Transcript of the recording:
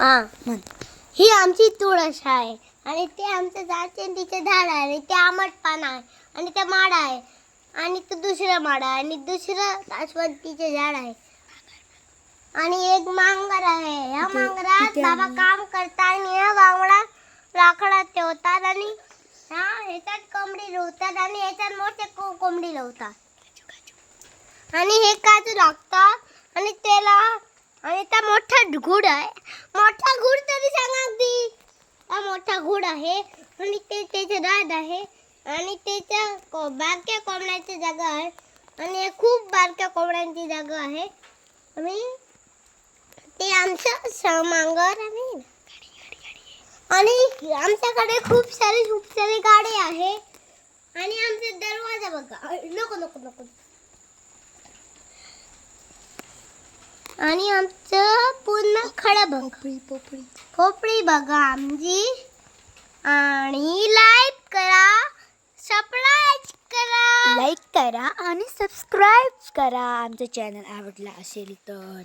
हा म्हण. ही आमची तुळस आहे आणि ते आमचं जास्वंदीचे झाड आहे आणि ते आंबट पान आहे आणि ते माड आहे आणि ते दुसरं माड आहे आणि दुसरं जास्वंदीचे झाड आहे आणि एक मांगर आहे. ह्या मांगरात बाबा काम करतात आणि ह्या बांगडा लाकडात ठेवतात आणि ह्याच्यात कोंबडी लावतात आणि ह्याच्यात मोठे कोंबडी लावतात आणि हे काजू लागतात आणि त्याला आणि त्या मोठा घुड आहे. मोठा घुड तरी सांगा अगदी. हा मोठा घुड आहे आणि ते त्याचे दात आहे आणि त्याच्या बारक्या कोंबड्याची जागा आहे आणि हे खूप बारक्या कोंबड्यांची जागा आहे आणि ते आमचं मांगर आणि आमच्याकडे खूप सारी गाडी आहे आणि आमचा दरवाजा बघा. नको नको नको. आणि आमचं पूर्ण खडं बघा. पोपळी बघा आमची आणि लाईक करा, सबस्क्राईब करा आणि सबस्क्राईब करा आमचं चॅनल आवडला असेल तर.